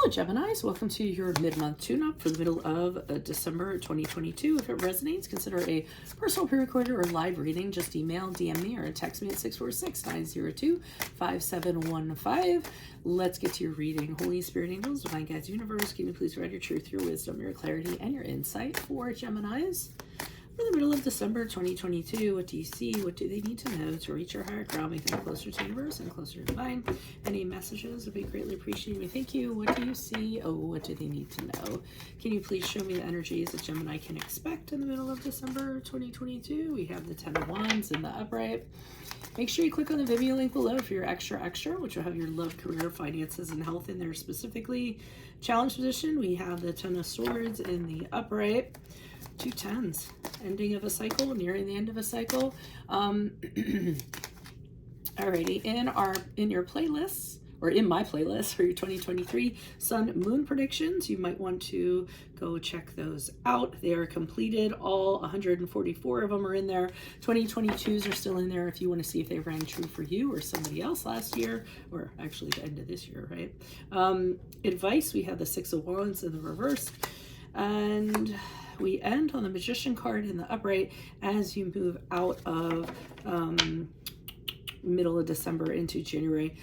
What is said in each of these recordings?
Hello, Geminis. Welcome to your mid-month tune-up for the middle of December 2022. If it resonates, consider a personal pre-recorded or live reading. Just email, DM me, or text me at 646-902-5715. Let's get to your reading. Holy Spirit, angels, divine guides, universe, can you please provide your truth, your wisdom, your clarity, and your insight for Geminis? For the middle of December 2022, what do you see? What do they need to know to reach your higher ground, make them closer to the universe and closer to divine? Any messages would be greatly appreciated. Thank you. What do you see? Oh, what do they need to know? Can you please show me the energies that Gemini can expect in the middle of December 2022? We have the 10 of Wands in the upright. Make sure you click on the Vimeo link below for your extra, which will have your love, career, finances, and health in there specifically. Challenge position, we have the 10 of Swords in the upright. 2 10s, ending of a cycle, nearing the end of a cycle. Alrighty, in your playlists, or in my playlist for your 2023 Sun Moon predictions, you might want to go check those out. They are completed. All 144 of them are in there. 2022s are still in there if you want to see if they rang true for you or somebody else last year, or actually the end of this year, right? Advice, we have the 6 of Wands in the reverse. And we end on the Magician card in the upright as you move out of middle of December into January.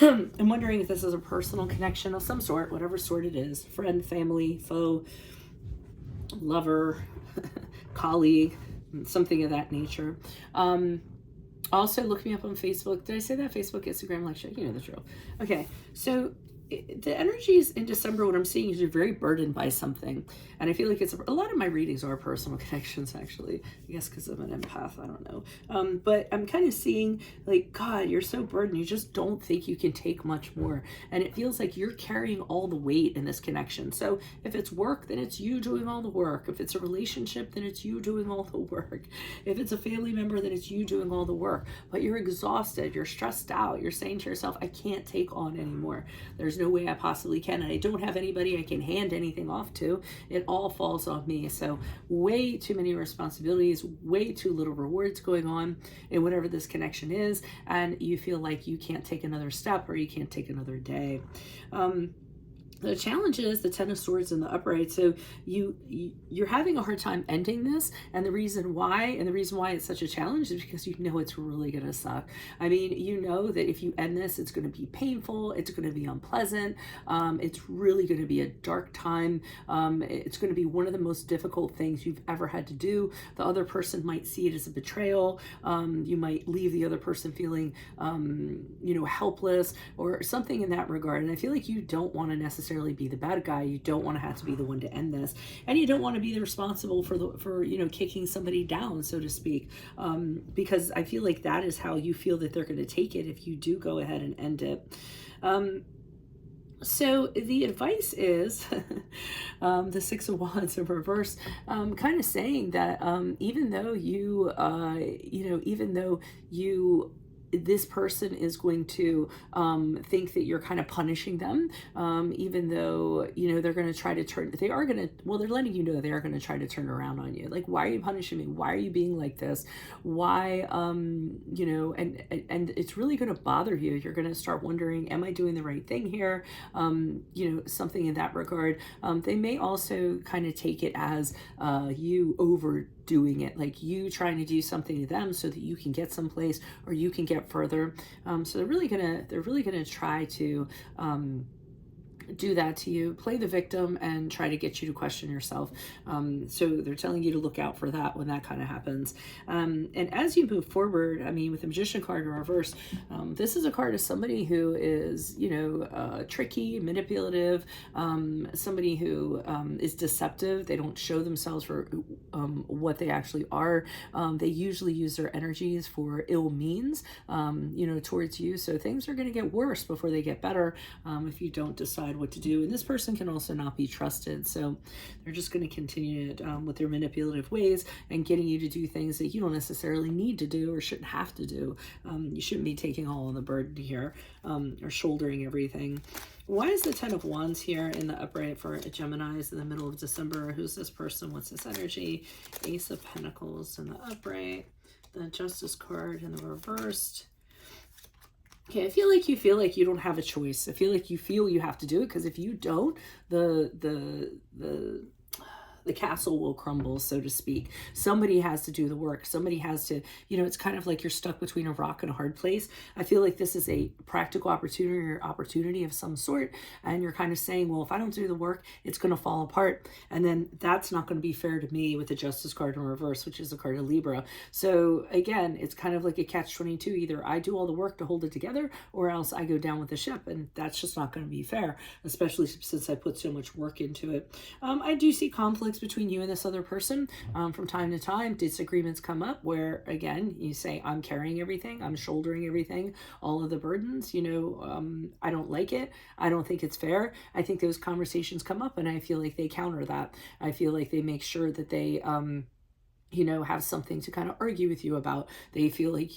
I'm wondering if this is a personal connection of some sort, whatever sort it is. Friend, family, foe, lover, colleague, something of that nature. Also, look me up on Facebook. Did I say that? Facebook, Instagram, like shit. You know the drill. Okay, so the energies in December, what I'm seeing is you're very burdened by something. And I feel like it's a lot of my readings are personal connections, actually. I guess because I'm an empath, I don't know. But I'm kind of seeing like, God, you're so burdened. You just don't think you can take much more. And it feels like you're carrying all the weight in this connection. So if it's work, then it's you doing all the work. If it's a relationship, then it's you doing all the work. If it's a family member, then it's you doing all the work. But you're exhausted. You're stressed out. You're saying to yourself, I can't take on anymore. There's no way I possibly can, and I don't have anybody I can hand anything off to. It all falls on me. So way too many responsibilities, way too little rewards going on in whatever this connection is, and you feel like you can't take another step or you can't take another day. The challenge is the 10 of Swords in the upright. So you're having a hard time ending this, and the reason why it's such a challenge is because you know it's really going to suck. I mean, you know that if you end this, it's going to be painful, it's going to be unpleasant, it's really going to be a dark time, it's going to be one of the most difficult things you've ever had to do. The other person might see it as a betrayal. You might leave the other person feeling helpless or something in that regard, and I feel like you don't want to necessarily be the bad guy. You don't want to have to be the one to end this, and you don't want to be the responsible for kicking somebody down, so to speak, because I feel like that is how you feel that they're going to take it if you do go ahead and end it. So the advice is the 6 of Wands in reverse, kind of saying that even though this person is going to think that you're kind of punishing them, even though, they're going to try to they're letting you know they are going to try to turn around on you. Like, why are you punishing me? Why are you being like this? Why, and it's really going to bother you. You're going to start wondering, am I doing the right thing here? Something in that regard. They may also kind of take it as you overdoing it, like you trying to do something to them so that you can get someplace or you can get further. So they're really gonna try to do that to you, play the victim, and try to get you to question yourself. So they're telling you to look out for that when that kind of happens. And as you move forward, I mean, with the Magician card in reverse, this is a card of somebody who is, tricky, manipulative, somebody who is deceptive. They don't show themselves for what they actually are. They usually use their energies for ill means, towards you. So things are going to get worse before they get better if you don't decide what to do. And this person can also not be trusted, so they're just going to continue with their manipulative ways and getting you to do things that you don't necessarily need to do or shouldn't have to do. You shouldn't be taking all of the burden here, or shouldering everything. Why is the 10 of Wands here in the upright for Geminis in the middle of December? Who's this person? What's this energy? Ace of Pentacles in the upright, the Justice card in the reversed, Okay, I feel like you don't have a choice. I feel like you feel you have to do it, because if you don't, the castle will crumble, so to speak. Somebody has to do the work. Somebody has to, it's kind of like you're stuck between a rock and a hard place. I feel like this is a practical opportunity of some sort. And you're kind of saying, well, if I don't do the work, it's going to fall apart. And then that's not going to be fair to me with the Justice card in reverse, which is a card of Libra. So again, it's kind of like a catch-22. Either I do all the work to hold it together, or else I go down with the ship. And that's just not going to be fair, especially since I put so much work into it. I do see conflicts between you and this other person. From time to time, disagreements come up where, again, you say, I'm carrying everything, I'm shouldering everything, all of the burdens, I don't like it. I don't think it's fair. I think those conversations come up, and I feel like they counter that. I feel like they make sure that they, have something to kind of argue with you about. They feel like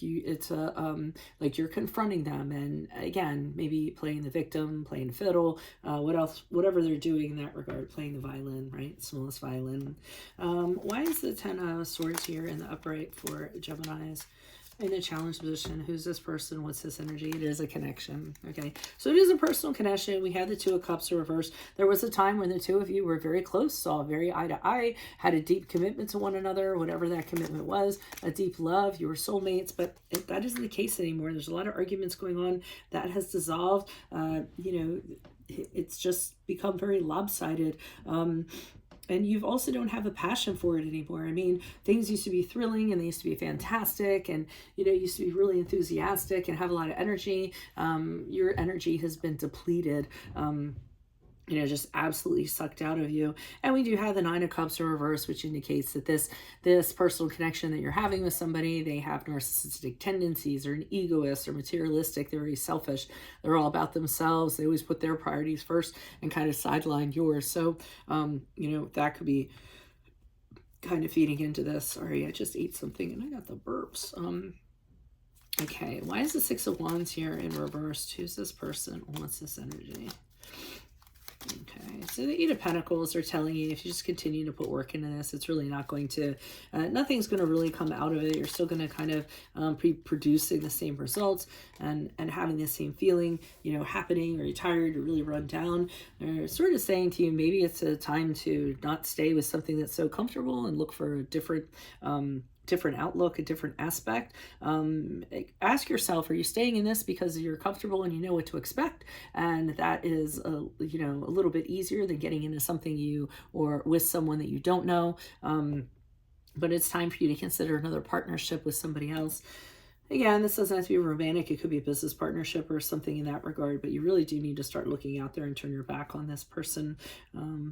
like you're confronting them, and again, maybe playing the victim, playing the fiddle, whatever they're doing in that regard, playing the violin, right? Smallest violin. Why is the 10 of Swords here in the upright for Geminis? In a challenge position, who's this person? What's this energy? It is a connection. Okay, so it is a personal connection. We had the 2 of Cups reversed. There was a time when the 2 of you were very close, saw very eye to eye, had a deep commitment to one another, whatever that commitment was, a deep love. You were soulmates, but that isn't the case anymore. There's a lot of arguments going on. That has dissolved. It's just become very lopsided. And you also don't have a passion for it anymore. I mean, things used to be thrilling, and they used to be fantastic, and, used to be really enthusiastic and have a lot of energy. Your energy has been depleted. Just absolutely sucked out of you. And we do have the 9 of Cups in reverse, which indicates that this personal connection that you're having with somebody, they have narcissistic tendencies, or an egoist, or materialistic. They're very selfish. They're all about themselves. They always put their priorities first and kind of sideline yours. So, that could be kind of feeding into this. Sorry, I just ate something and I got the burps. Okay, why is the 6 of Wands here in reverse? Who's this person? What's this energy? Okay, so the 8 of Pentacles are telling you, if you just continue to put work into this, it's really not going to, nothing's going to really come out of it. You're still going to kind of be producing the same results and having the same feeling, happening. Are you tired? You're really run down. They're sort of saying to you, maybe it's a time to not stay with something that's so comfortable and look for a different outlook, a different aspect. Ask yourself, are you staying in this because you're comfortable and you know what to expect? And that is, a little bit easier than getting into something or with someone that you don't know. But it's time for you to consider another partnership with somebody else. Again, this doesn't have to be romantic. It could be a business partnership or something in that regard, but you really do need to start looking out there and turn your back on this person.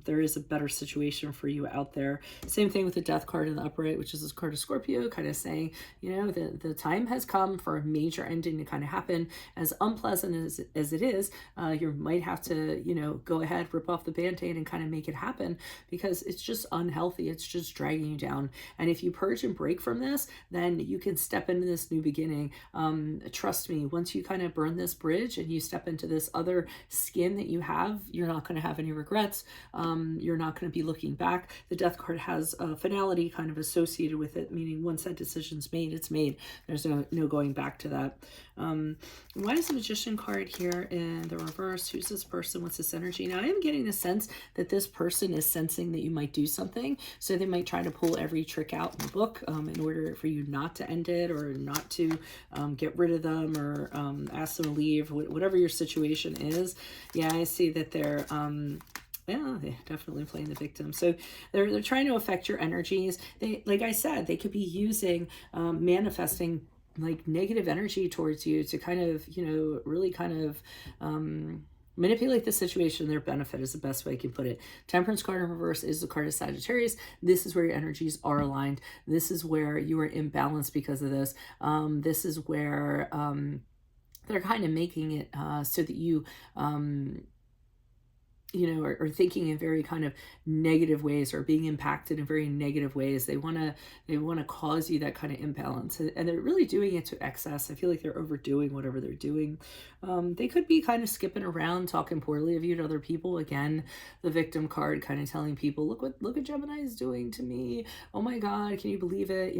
There is a better situation for you out there. Same thing with the Death card in the upright, which is this card of Scorpio, kind of saying, the time has come for a major ending to kind of happen. As unpleasant as it is, you might have to, go ahead, rip off the Band-Aid and kind of make it happen, because it's just unhealthy. It's just dragging you down. And if you purge and break from this, then you can step into this new beginning. Trust me, once you kind of burn this bridge and you step into this other skin that you have, you're not going to have any regrets. You're not going to be looking back. The Death card has a finality kind of associated with it, meaning once that decision's made, it's made. There's no going back to that. Why is the Magician card here in the reverse? Who's this person? What's this energy? Now, I am getting the sense that this person is sensing that you might do something, so they might try to pull every trick out in the book in order for you not to end it, or not to get rid of them, or ask them to leave, whatever your situation is. Yeah, I see that they're definitely playing the victim. So they're trying to affect your energies. They, like I said, they could be using manifesting like negative energy towards you to kind of, really kind of manipulate the situation in their benefit, is the best way I can put it. Temperance card in reverse is the card of Sagittarius. This is where your energies are aligned. This is where you are imbalanced because of this. This is where they're kind of making it so that you are thinking in very kind of negative ways, or being impacted in very negative ways. They want to cause you that kind of imbalance, and they're really doing it to excess. I feel like they're overdoing whatever they're doing. They could be kind of skipping around, talking poorly of you to other people. Again, the victim card, kind of telling people, look what Gemini is doing to me. Oh my God, can you believe it?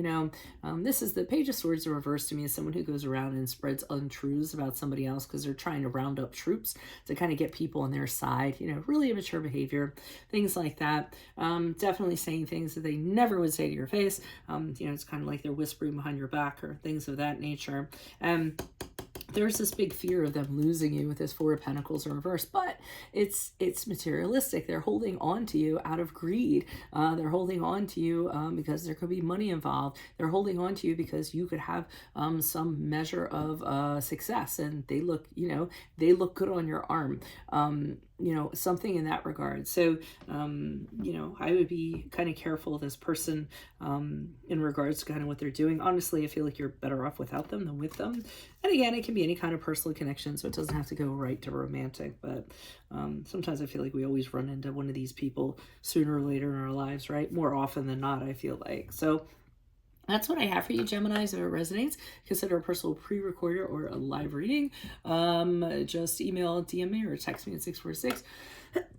This is the Page of Swords in reverse to me, is someone who goes around and spreads untruths about somebody else because they're trying to round up troops to kind of get people on their side. Really immature behavior, things like that. Definitely saying things that they never would say to your face. It's kind of like they're whispering behind your back or things of that nature. There's this big fear of them losing you with this Four of Pentacles in reverse, but it's materialistic. They're holding on to you out of greed. They're holding on to you because there could be money involved. They're holding on to you because you could have some measure of success, and they look good on your arm. Something in that regard. So, I would be kind of careful of this person in regards to kind of what they're doing. Honestly, I feel like you're better off without them than with them. And again, it can be any kind of personal connection, so it doesn't have to go right to romantic. But sometimes I feel like we always run into one of these people sooner or later in our lives, right? More often than not, I feel like. So that's what I have for you, Geminis. If it resonates, consider a personal pre-recorder or a live reading. Just email, DM me, or text me at 646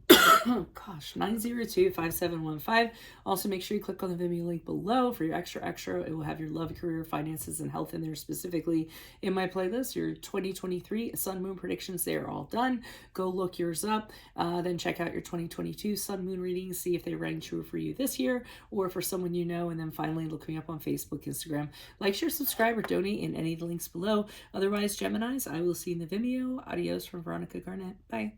902-5715. Also, make sure you click on the Vimeo link below for your extra. It will have your love, career, finances, and health in there, specifically in my playlist. Your 2023 Sun Moon predictions, they are all done. Go look yours up. Then check out your 2022 Sun Moon readings, see if they rang true for you this year or for someone you know. And then finally, look me up on Facebook, Instagram. Like, share, subscribe, or donate in any of the links below. Otherwise, Geminis, I will see you in the Vimeo. Adios from Veronica Garnet. Bye.